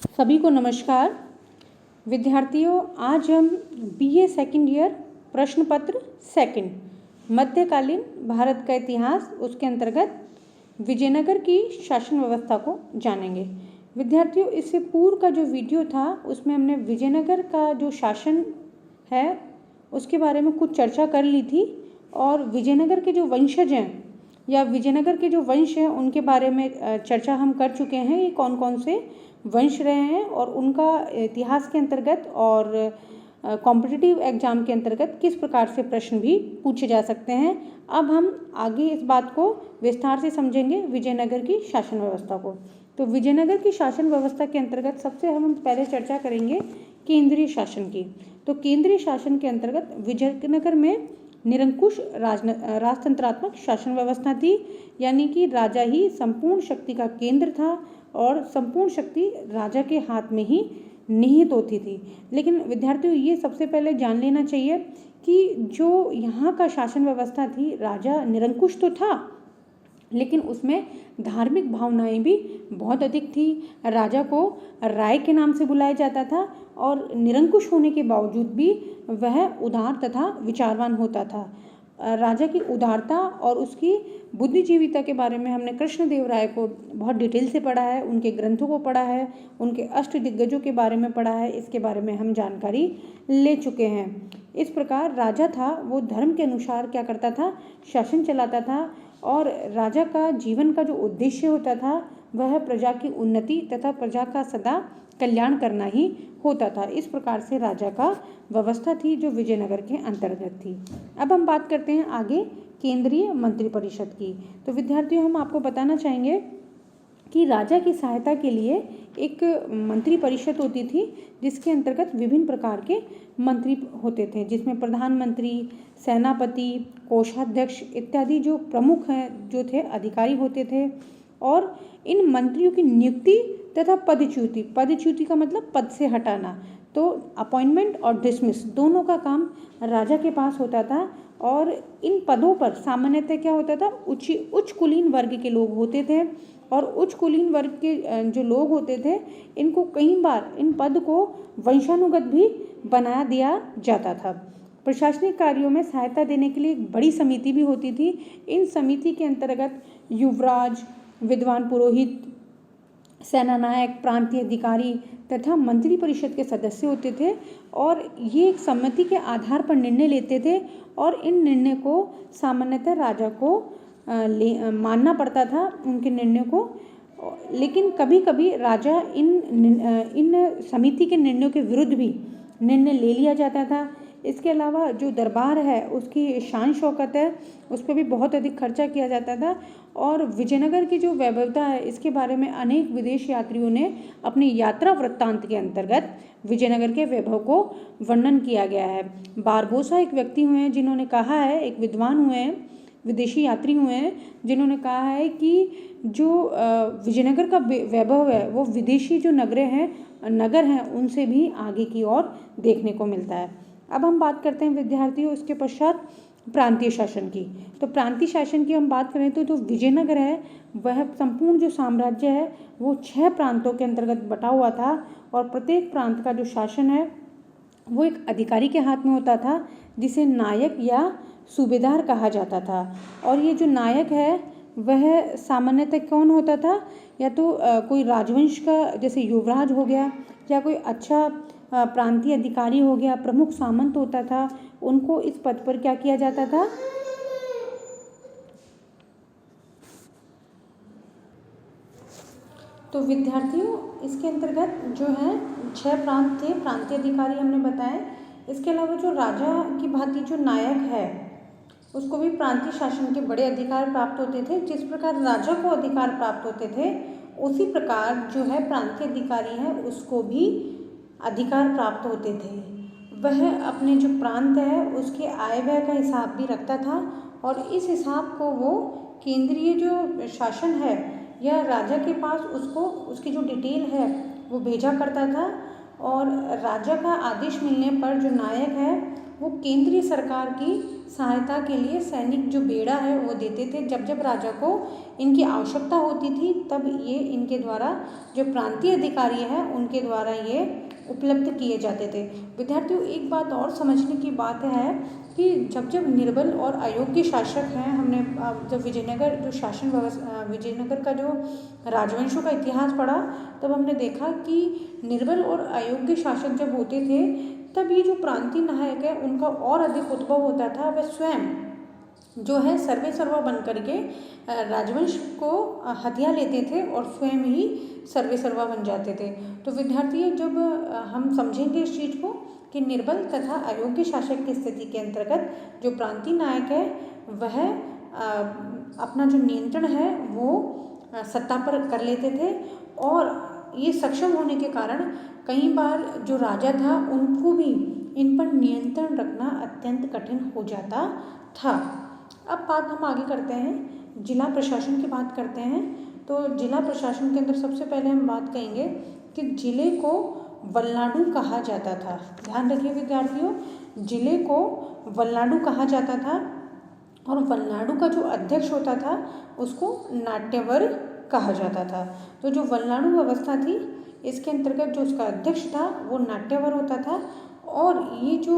सभी को नमस्कार। विद्यार्थियों, आज हम बीए सेकंड ईयर प्रश्न पत्र सेकंड मध्यकालीन भारत का इतिहास उसके अंतर्गत विजयनगर की शासन व्यवस्था को जानेंगे। विद्यार्थियों, इससे पूर्व का जो वीडियो था उसमें हमने विजयनगर का जो शासन है उसके बारे में कुछ चर्चा कर ली थी और विजयनगर के जो वंशज हैं या विजयनगर के जो वंश हैं उनके बारे में चर्चा हम कर चुके हैं। ये कौन कौन से वंश रहे हैं और उनका इतिहास के अंतर्गत और कॉम्पिटिटिव एग्जाम के अंतर्गत किस प्रकार से प्रश्न भी पूछे जा सकते हैं। अब हम आगे इस बात को विस्तार से समझेंगे विजयनगर की शासन व्यवस्था को। तो विजयनगर की शासन व्यवस्था के अंतर्गत सबसे हम पहले चर्चा करेंगे केंद्रीय शासन की। तो केंद्रीय शासन के अंतर्गत विजयनगर में निरंकुश राजतंत्रात्मक शासन व्यवस्था थी, यानी कि राजा ही संपूर्ण शक्ति का केंद्र था और संपूर्ण शक्ति राजा के हाथ में ही निहित होती थी। लेकिन विद्यार्थियों, ये सबसे पहले जान लेना चाहिए कि जो यहाँ का शासन व्यवस्था थी, राजा निरंकुश तो था लेकिन उसमें धार्मिक भावनाएं भी बहुत अधिक थी। राजा को राय के नाम से बुलाया जाता था और निरंकुश होने के बावजूद भी वह उदार तथा विचारवान होता था। राजा की उदारता और उसकी बुद्धिजीविता के बारे में हमने कृष्णदेव राय को बहुत डिटेल से पढ़ा है, उनके ग्रंथों को पढ़ा है, उनके अष्ट दिग्गजों के बारे में पढ़ा है। इसके बारे में हम जानकारी ले चुके हैं। इस प्रकार राजा था वो धर्म के अनुसार क्या करता था, शासन चलाता था और राजा का जीवन का जो उद्देश्य होता था वह प्रजा की उन्नति तथा प्रजा का सदा कल्याण करना ही होता था। इस प्रकार से राजा का व्यवस्था थी जो विजयनगर के अंतर्गत थी। अब हम बात करते हैं आगे केंद्रीय मंत्रिपरिषद की। तो विद्यार्थियों, हम आपको बताना चाहेंगे कि राजा की सहायता के लिए एक मंत्रिपरिषद होती थी जिसके अंतर्गत विभिन्न प्रकार के मंत्री होते थे, जिसमें प्रधानमंत्री, सेनापति, कोषाध्यक्ष इत्यादि जो प्रमुख हैं जो थे अधिकारी होते थे। और इन मंत्रियों की नियुक्ति तथा पदच्युति का मतलब पद से हटाना, तो अपॉइंटमेंट और डिसमिस दोनों का काम राजा के पास होता था। और इन पदों पर सामान्यतः क्या होता था, उच्च कुलीन वर्ग के लोग होते थे और उच्च कुलीन वर्ग के जो लोग होते थे इनको कई बार इन पद को वंशानुगत भी बना दिया जाता था। प्रशासनिक कार्यों में सहायता देने के लिए एक बड़ी समिति भी होती थी। इन समिति के अंतर्गत युवराज, विद्वान पुरोहित, सेनानायक, प्रांतीय अधिकारी तथा मंत्रि परिषद के सदस्य होते थे और ये एक सम्मति के आधार पर निर्णय लेते थे और इन निर्णय को सामान्यतः राजा को मानना पड़ता था उनके निर्णय को। लेकिन कभी कभी राजा इन समिति के निर्णयों के विरुद्ध भी निर्णय ले लिया जाता था। इसके अलावा जो दरबार है उसकी शान शौकत है उस पर भी बहुत अधिक खर्चा किया जाता था। और विजयनगर की जो वैभवता है इसके बारे में अनेक विदेश यात्रियों ने अपनी यात्रा वृत्तांत के अंतर्गत विजयनगर के वैभव को वर्णन किया गया है। बारबोसा एक व्यक्ति हुए हैं जिन्होंने कहा है, एक विद्वान हुए हैं, विदेशी यात्री हुए हैं जिन्होंने कहा है कि जो विजयनगर का वैभव है वो विदेशी जो नगर हैं उनसे भी आगे की ओर देखने को मिलता है। अब हम बात करते हैं विद्यार्थियों इसके पश्चात प्रांतीय शासन की। तो प्रांतीय शासन की हम बात करें तो जो विजयनगर है वह संपूर्ण जो साम्राज्य है वो 6 प्रांतों के अंतर्गत बटा हुआ था और प्रत्येक प्रांत का जो शासन है वो एक अधिकारी के हाथ में होता था जिसे नायक या सूबेदार कहा जाता था। और ये जो नायक है वह सामान्यतः कौन होता था, या तो कोई राजवंश का जैसे युवराज हो गया या कोई अच्छा प्रांतीय अधिकारी हो गया, प्रमुख सामंत होता था, उनको इस पद पर क्या किया जाता था। तो विद्यार्थियों, इसके अंतर्गत जो है 6 प्रांत थे, प्रांतीय अधिकारी हमने बताए। इसके अलावा जो राजा की भांति जो नायक है उसको भी प्रांतीय शासन के बड़े अधिकार प्राप्त होते थे। जिस प्रकार राजा को अधिकार प्राप्त होते थे उसी प्रकार जो है प्रांतीय अधिकारी है उसको भी अधिकार प्राप्त होते थे। वह अपने जो प्रांत है उसके आय व्यय का हिसाब भी रखता था और इस हिसाब को वो केंद्रीय जो शासन है या राजा के पास उसको उसकी जो डिटेल है वो भेजा करता था। और राजा का आदेश मिलने पर जो नायक है वो केंद्रीय सरकार की सहायता के लिए सैनिक जो बेड़ा है वो देते थे। जब जब राजा को इनकी आवश्यकता होती थी तब ये इनके द्वारा जो प्रांतीय अधिकारी हैं उनके द्वारा ये उपलब्ध किए जाते थे। विद्यार्थियों, एक बात और समझने की बात है कि जब जब निर्बल और अयोग्य शासक हैं, हमने जब विजयनगर जो शासन व्यवस्था, विजयनगर का जो राजवंशों का इतिहास पढ़ा तब हमने देखा कि निर्बल और अयोग्य शासक जब होते थे तब ये जो प्रांतीय नायक है उनका और अधिक उद्भव होता था। वह स्वयं जो है सर्वे सर्वा बन करके राजवंश को हथिया लेते थे और स्वयं ही सर्वे सर्वा बन जाते थे। तो विद्यार्थियों, जब हम समझेंगे इस चीज़ को कि निर्बल तथा अयोग्य शासक की स्थिति के अंतर्गत जो प्रांतीय नायक है वह अपना जो नियंत्रण है वो सत्ता पर कर लेते थे और ये सक्षम होने के कारण कई बार जो राजा था उनको भी इन पर नियंत्रण रखना अत्यंत कठिन हो जाता था। अब बात हम आगे करते हैं, जिला प्रशासन की बात करते हैं। तो जिला प्रशासन के अंदर सबसे पहले हम बात करेंगे कि जिले को वलनाडु कहा जाता था। ध्यान रखिए विद्यार्थियों, जिले को वलनाडु कहा जाता था और वलनाडु का जो अध्यक्ष होता था उसको नाट्यवर कहा जाता था। तो जो वलनाडु व्यवस्था थी इसके अंतर्गत जो उसका अध्यक्ष था वो नाट्यवर होता था। और ये जो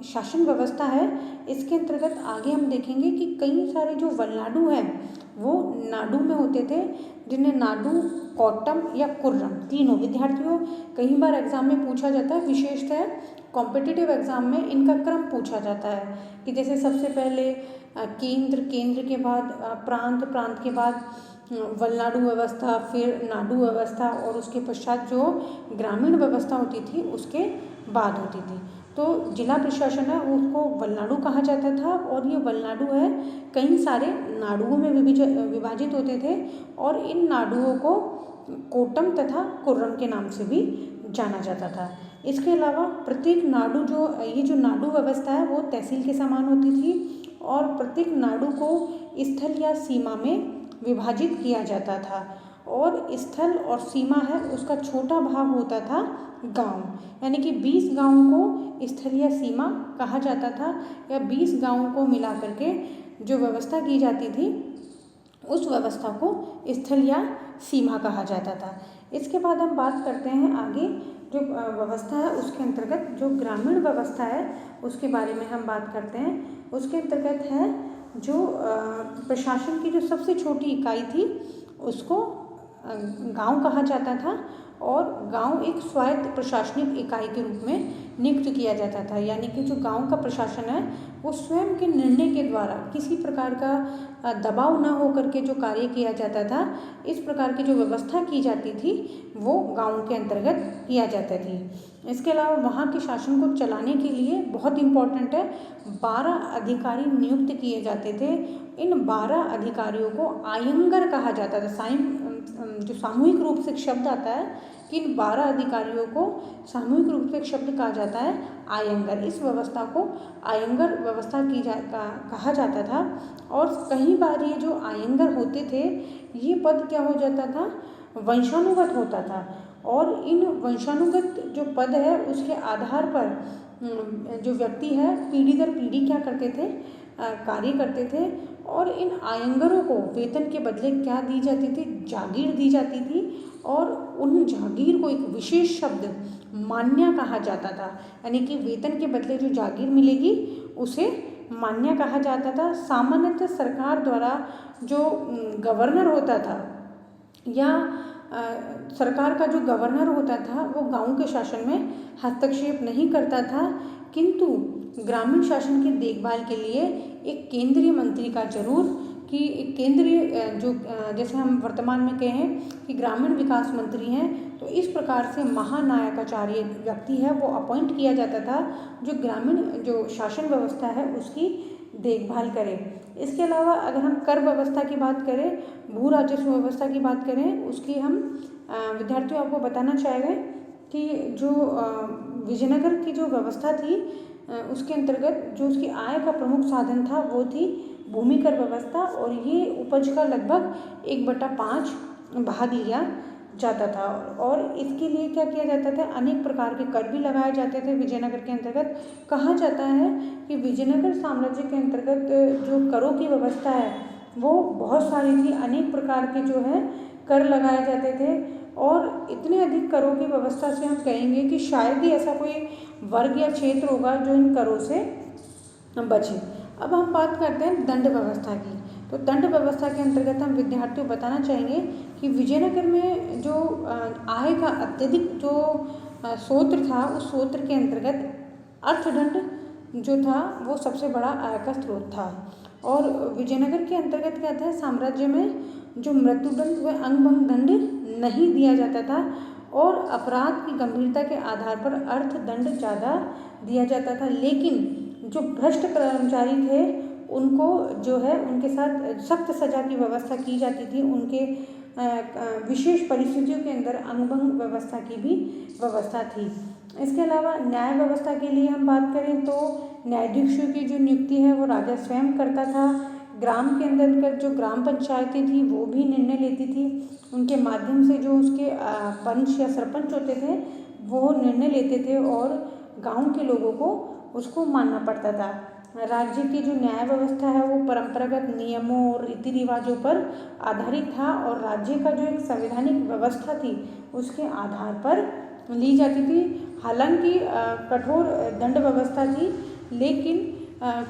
शासन व्यवस्था है इसके अंतर्गत आगे हम देखेंगे कि कई सारे जो वलनाडु हैं वो नाडु में होते थे, जिन्हें नाडु, कोट्टम या कुर्रम तीनों। विद्यार्थियों, कई बार एग्जाम में पूछा जाता है, विशेषतः कॉम्पिटिटिव एग्जाम में इनका क्रम पूछा जाता है कि जैसे सबसे पहले केंद्र, केंद्र के बाद प्रांत, प्रांत के बाद वलनाडु व्यवस्था, फिर नाडु व्यवस्था और उसके पश्चात जो ग्रामीण व्यवस्था होती थी उसके बाद होती थी। तो जिला प्रशासन है उसको वलनाडु कहा जाता था और ये वलनाडु है कई सारे नाडुओं में विभाजित होते थे और इन नाडुओं को कोट्टम तथा कुर्रम के नाम से भी जाना जाता था। इसके अलावा प्रत्येक नाडु ये जो नाडु व्यवस्था है वो तहसील के समान होती थी और प्रत्येक नाडु को स्थल या सीमा में विभाजित किया जाता था और स्थल और सीमा है उसका छोटा भाग होता था गांव, यानी कि 20 गांवों को स्थल या सीमा कहा जाता था या 20 गांवों को मिला करके जो व्यवस्था की जाती थी उस व्यवस्था को स्थल या सीमा कहा जाता था। इसके बाद हम बात करते हैं आगे जो व्यवस्था है उसके अंतर्गत जो ग्रामीण व्यवस्था है उसके बारे में हम बात करते हैं। उसके अंतर्गत है जो प्रशासन की जो सबसे छोटी इकाई थी उसको गांव कहा जाता था और गांव एक स्वायत्त प्रशासनिक इकाई के रूप में नियुक्त किया जाता था, यानी कि जो गांव का प्रशासन है वो स्वयं के निर्णय के द्वारा किसी प्रकार का दबाव न होकर के जो कार्य किया जाता था, इस प्रकार की जो व्यवस्था की जाती थी वो गांव के अंतर्गत किया जाता थी। इसके अलावा वहाँ के शासन को चलाने के लिए बहुत इम्पोर्टेंट है 12 अधिकारी नियुक्त किए जाते थे। इन 12 अधिकारियों को आयंगर कहा जाता था। जो सामूहिक रूप से शब्द आता है कि इन 12 अधिकारियों को सामूहिक रूप से शब्द कहा जाता है आयंगर। इस व्यवस्था को आयंगर व्यवस्था कहा जाता था और कई बार ये जो आयंगर होते थे ये पद क्या हो जाता था, वंशानुगत होता था और इन वंशानुगत जो पद है उसके आधार पर जो व्यक्ति है पीढ़ी दर पीढ़ी क्या करते थे, कार्य करते थे और इन आयंगरों को वेतन के बदले क्या दी जाती थी, जागीर दी जाती थी और उन जागीर को एक विशेष शब्द मान्या कहा जाता था, यानी कि वेतन के बदले जो जागीर मिलेगी उसे मान्या कहा जाता था। सामान्यतः सरकार द्वारा जो गवर्नर होता था या सरकार का जो गवर्नर होता था वो गांव के शासन में हस्तक्षेप नहीं करता था, किंतु ग्रामीण शासन की देखभाल के लिए एक केंद्रीय मंत्री का जरूर कि एक केंद्रीय जो जैसे हम वर्तमान में कहें कि ग्रामीण विकास मंत्री हैं, तो इस प्रकार से महानायकाचार्य व्यक्ति है वो अपॉइंट किया जाता था जो ग्रामीण जो शासन व्यवस्था है उसकी देखभाल करे। इसके अलावा अगर हम कर व्यवस्था की बात करें, भू राजस्व व्यवस्था की बात करें, उसकी हम विद्यार्थियों आपको बताना चाहेंगे कि जो विजयनगर की जो व्यवस्था थी उसके अंतर्गत जो उसकी आय का प्रमुख साधन था वो थी भूमि कर व्यवस्था और ये उपज का लगभग 1/5 भाग लिया जाता था। और इसके लिए क्या किया जाता था, अनेक प्रकार के कर भी लगाए जाते थे विजयनगर के अंतर्गत। कहा जाता है कि विजयनगर साम्राज्य के अंतर्गत जो करों की व्यवस्था है वो बहुत सारी थी, अनेक प्रकार के जो है कर लगाए जाते थे। और इतने अधिक करों की व्यवस्था से हम कहेंगे कि शायद ही ऐसा कोई वर्ग या क्षेत्र होगा जो इन करों से बचे। अब हम बात करते हैं दंड व्यवस्था की। तो दंड व्यवस्था के अंतर्गत हम विद्यार्थियों को बताना चाहेंगे कि विजयनगर में जो आय का अत्यधिक जो स्रोत था, उस स्रोत के अंतर्गत अर्थदंड जो था वो सबसे बड़ा आय का स्रोत था। और विजयनगर के अंतर्गत क्या था, साम्राज्य में जो मृत्युदंड व अंगभंग दंड नहीं दिया जाता था और अपराध की गंभीरता के आधार पर अर्थदंड ज़्यादा दिया जाता था। लेकिन जो भ्रष्ट कर्मचारी थे उनको जो है उनके साथ सख्त सज़ा की व्यवस्था की जाती थी। उनके विशेष परिस्थितियों के अंदर अंगभंग व्यवस्था की भी व्यवस्था थी। इसके अलावा न्याय व्यवस्था के लिए हम बात करें तो न्यायाधीशों की जो नियुक्ति है वो राजा स्वयं करता था। ग्राम के अंदर जो ग्राम पंचायतें थी वो भी निर्णय लेती थी। उनके माध्यम से जो उसके पंच या सरपंच होते थे वो निर्णय लेते थे और गांव के लोगों को उसको मानना पड़ता था। राज्य की जो न्याय व्यवस्था है वो परंपरागत नियमों और रीति रिवाजों पर आधारित था और राज्य का जो एक संवैधानिक व्यवस्था थी उसके आधार पर ली जाती थी। हालांकि कठोर दंड व्यवस्था थी, लेकिन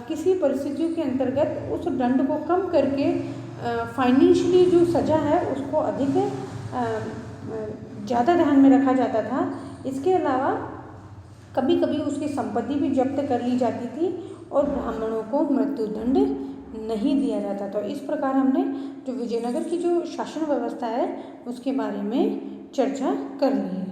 किसी परिस्थितियों के अंतर्गत उस दंड को कम करके फाइनेंशियली जो सज़ा है उसको अधिक ज़्यादा ध्यान में रखा जाता था। इसके अलावा कभी कभी उसकी संपत्ति भी जब्त कर ली जाती थी और ब्राह्मणों को मृत्युदंड नहीं दिया जाता। तो इस प्रकार हमने जो विजयनगर की जो शासन व्यवस्था है उसके बारे में चर्चा कर ली है।